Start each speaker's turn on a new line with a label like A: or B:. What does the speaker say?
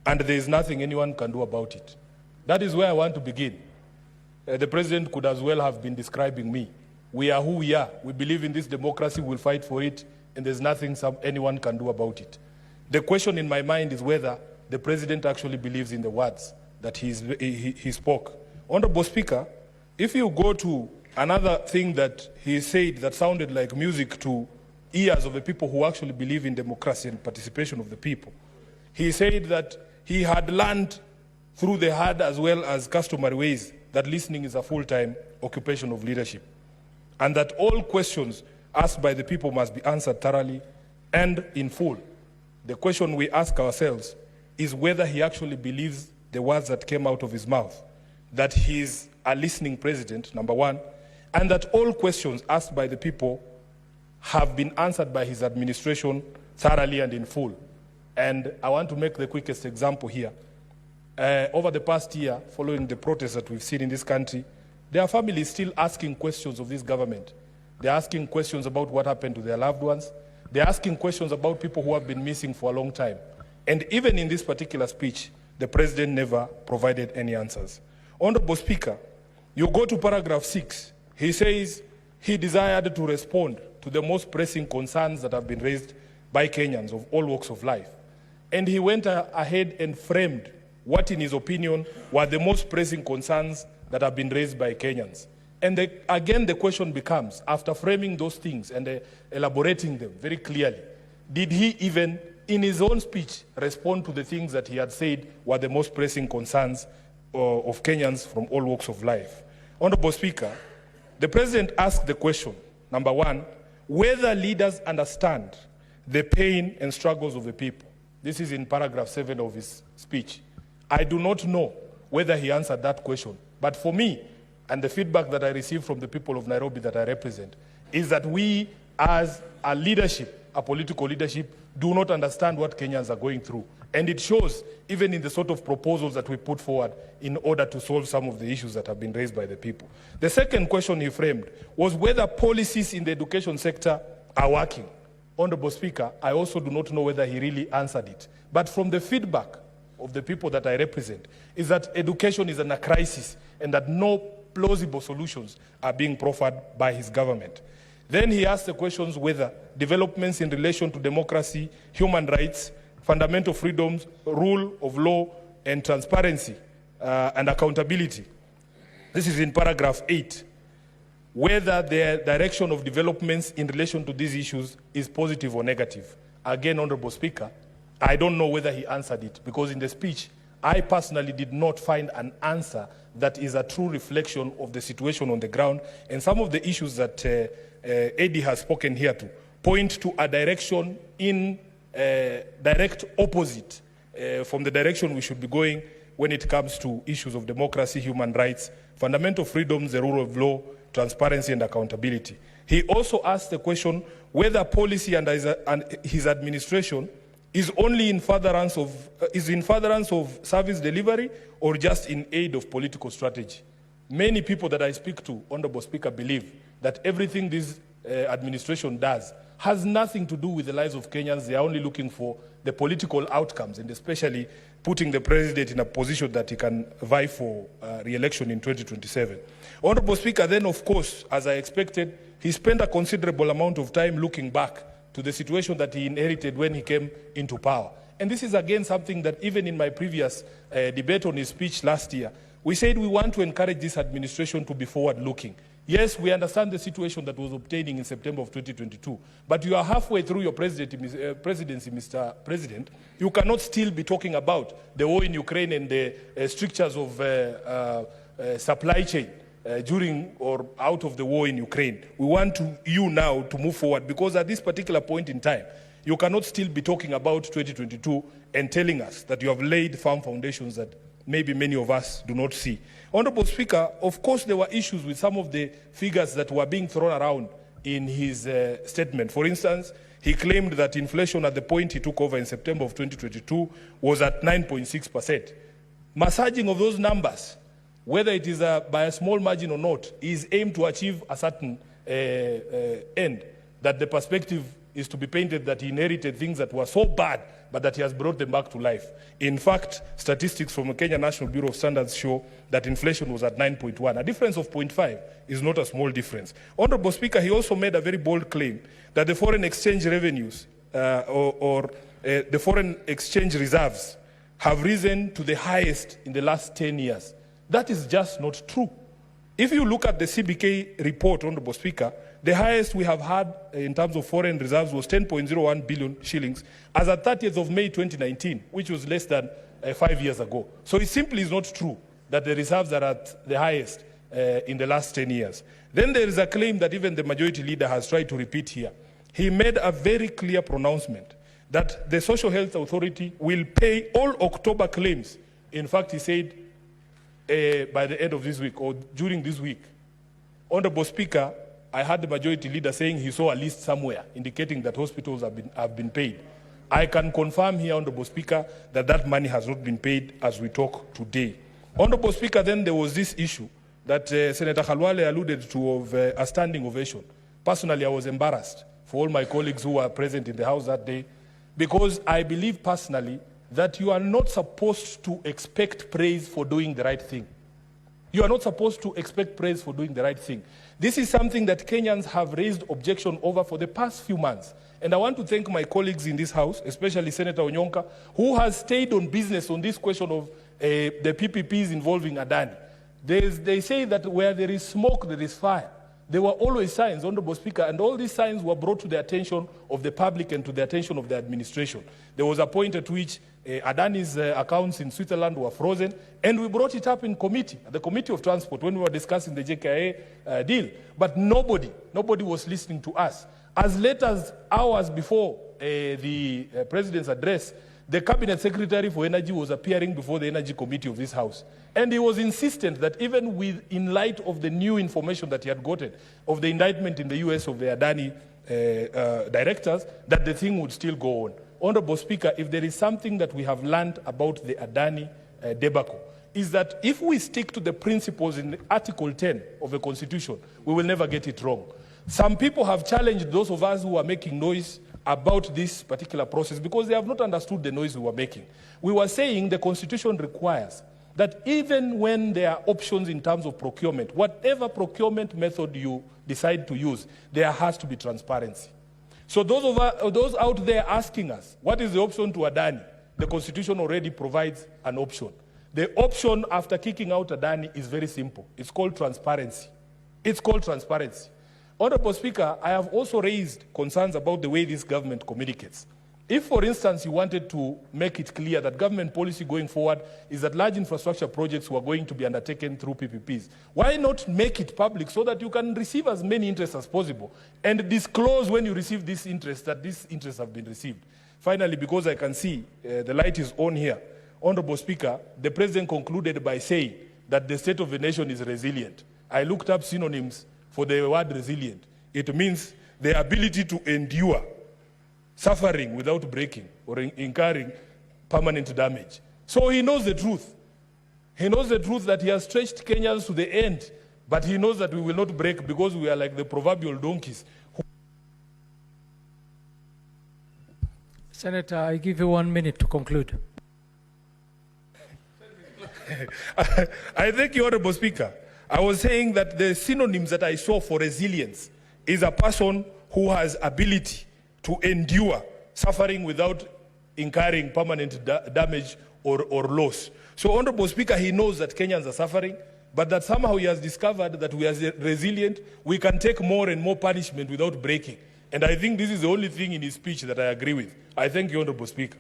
A: and there is nothing anyone can do about it. That is where I want to begin. The president could as well have been describing me. We are who we are. We believe in this democracy, we'll fight for it, and there's nothing anyone can do about it. The question in my mind is whether the president actually believes in the words that he spoke. Honorable Speaker, if you go to another thing that he said that sounded like music to ears of the people who actually believe in democracy and participation of the people, he said that he had learned through the hard as well as customary ways that listening is a full-time occupation of leadership, and that all questions asked by the people must be answered thoroughly and in full. The question we ask ourselves is whether he actually believes the words that came out of his mouth, that he is a listening president, number one, and that all questions asked by the people have been answered by his administration thoroughly and in full. And I want to make the quickest example here. Over the past year, following the protests that we've seen in this country, there are families still asking questions of this government. They're asking questions about what happened to their loved ones. They're asking questions about people who have been missing for a long time. And even in this particular speech, the president never provided any answers. Honorable Speaker, you go to paragraph 6. He says he desired to respond to the most pressing concerns that have been raised by Kenyans of all walks of life. And he went ahead and framed what, in his opinion, were the most pressing concerns that have been raised by Kenyans. And again, the question becomes, after framing those things and elaborating them very clearly, did he even, in his own speech, respond to the things that he had said were the most pressing concerns of Kenyans from all walks of life? Honorable Speaker, the president asked the question, number one, whether leaders understand the pain and struggles of the people. This is in paragraph 7 of his speech. I do not know whether he answered that question, but for me, and the feedback that I received from the people of Nairobi that I represent, is that we as a leadership, a political leadership, do not understand what Kenyans are going through. And it shows even in the sort of proposals that we put forward in order to solve some of the issues that have been raised by the people. The second question he framed was whether policies in the education sector are working. Honorable Speaker, I also do not know whether he really answered it. But from the feedback of the people that I represent, is that education is in a crisis and that no plausible solutions are being proffered by his government. Then he asked the questions whether developments in relation to democracy, human rights, fundamental freedoms, rule of law, and transparency and accountability. This is in paragraph 8. Whether the direction of developments in relation to these issues is positive or negative. Again, Honorable Speaker, I don't know whether he answered it, because in the speech, I personally did not find an answer that is a true reflection of the situation on the ground, and some of the issues that Eddie has spoken here to point to a direction in direct opposite from the direction we should be going when it comes to issues of democracy, human rights, fundamental freedoms, the rule of law, transparency and accountability. He also asked the question whether policy and his administration is only in furtherance of service delivery or just in aid of political strategy. Many people that I speak to, Honorable Speaker, believe that everything this administration does has nothing to do with the lives of Kenyans. They are only looking for the political outcomes, and especially putting the president in a position that he can vie for re-election in 2027. Honorable Speaker, then of course, as I expected, he spent a considerable amount of time looking back to the situation that he inherited when he came into power. And this is again something that even in my previous debate on his speech last year, we said we want to encourage this administration to be forward-looking. Yes, we understand the situation that was obtaining in September of 2022, but you are halfway through your presidency, Mr. President. You cannot still be talking about the war in Ukraine and the strictures of supply chain during or out of the war in Ukraine. We want you now to move forward, because at this particular point in time, you cannot still be talking about 2022 and telling us that you have laid firm foundations that maybe many of us do not see. Honorable Speaker, of course there were issues with some of the figures that were being thrown around in his statement. For instance, he claimed that inflation at the point he took over in September of 2022 was at 9.6%. Massaging of those numbers, whether it is by a small margin or not, is aimed to achieve a certain end, that the perspective is to be painted that he inherited things that were so bad but that he has brought them back to life. In fact, statistics from the Kenya National Bureau of Standards show that inflation was at 9.1. A difference of 0.5 is not a small difference. Honorable Speaker, he also made a very bold claim that the foreign exchange revenues the foreign exchange reserves have risen to the highest in the last 10 years. That is just not true. If you look at the CBK report, Honorable Speaker, the highest we have had in terms of foreign reserves was 10.01 billion shillings as at 30th of May 2019, which was less than 5 years ago. So it simply is not true that the reserves are at the highest in the last 10 years. Then there is a claim that even the majority leader has tried to repeat here. He made a very clear pronouncement that the Social Health Authority will pay all October claims. In fact, he said by the end of this week or during this week. Honorable Speaker, I heard the majority leader saying he saw a list somewhere indicating that hospitals have been paid. I can confirm here, Honorable Speaker, that that money has not been paid as we talk today. Honorable Speaker, then there was this issue that Senator Khalwale alluded to of a standing ovation. Personally, I was embarrassed for all my colleagues who were present in the House that day, because I believe personally that you are not supposed to expect praise for doing the right thing. You are not supposed to expect praise for doing the right thing. This is something that Kenyans have raised objection over for the past few months. And I want to thank my colleagues in this House, especially Senator Uongo, who has stayed on business on this question of the PPPs involving Adani. They say that where there is smoke, there is fire. There were always signs, Honorable Speaker, and all these signs were brought to the attention of the public and to the attention of the administration. There was a point at which Adani's accounts in Switzerland were frozen, and we brought it up in committee, the Committee of Transport, when we were discussing the JKIA deal. But nobody was listening to us. As late as hours before the President's address, the Cabinet Secretary for Energy was appearing before the Energy Committee of this House. And he was insistent that even in light of the new information that he had gotten of the indictment in the US of the Adani directors, that the thing would still go on. Honorable Speaker, if there is something that we have learned about the Adani debacle, is that if we stick to the principles in Article 10 of the Constitution, we will never get it wrong. Some people have challenged those of us who are making noise about this particular process because they have not understood the noise we were making. We were saying the Constitution requires that even when there are options in terms of procurement, whatever procurement method you decide to use, there has to be transparency. So those out there asking us, what is the option to Adani? The Constitution already provides an option. The option after kicking out Adani is very simple. It's called transparency. It's called transparency. Honorable Speaker, I have also raised concerns about the way this government communicates. If, for instance, you wanted to make it clear that government policy going forward is that large infrastructure projects were going to be undertaken through PPPs, why not make it public so that you can receive as many interests as possible and disclose when you receive this interest that these interests have been received? Finally, because I can see the light is on here, Honorable Speaker, the President concluded by saying that the state of the nation is resilient. I looked up synonyms for the word resilient. It means the ability to endure suffering without breaking or incurring permanent damage. So he knows the truth. He knows the truth that he has stretched Kenyans to the end, but he knows that we will not break because we are like the proverbial donkeys.
B: Senator, I give you 1 minute to conclude.
A: I thank you, Honorable Speaker. I was saying that the synonyms that I saw for resilience is a person who has ability to endure suffering without incurring permanent damage or loss. So, Honorable Speaker, he knows that Kenyans are suffering, but that somehow he has discovered that we are resilient, we can take more and more punishment without breaking. And I think this is the only thing in his speech that I agree with. I thank you, Honorable Speaker.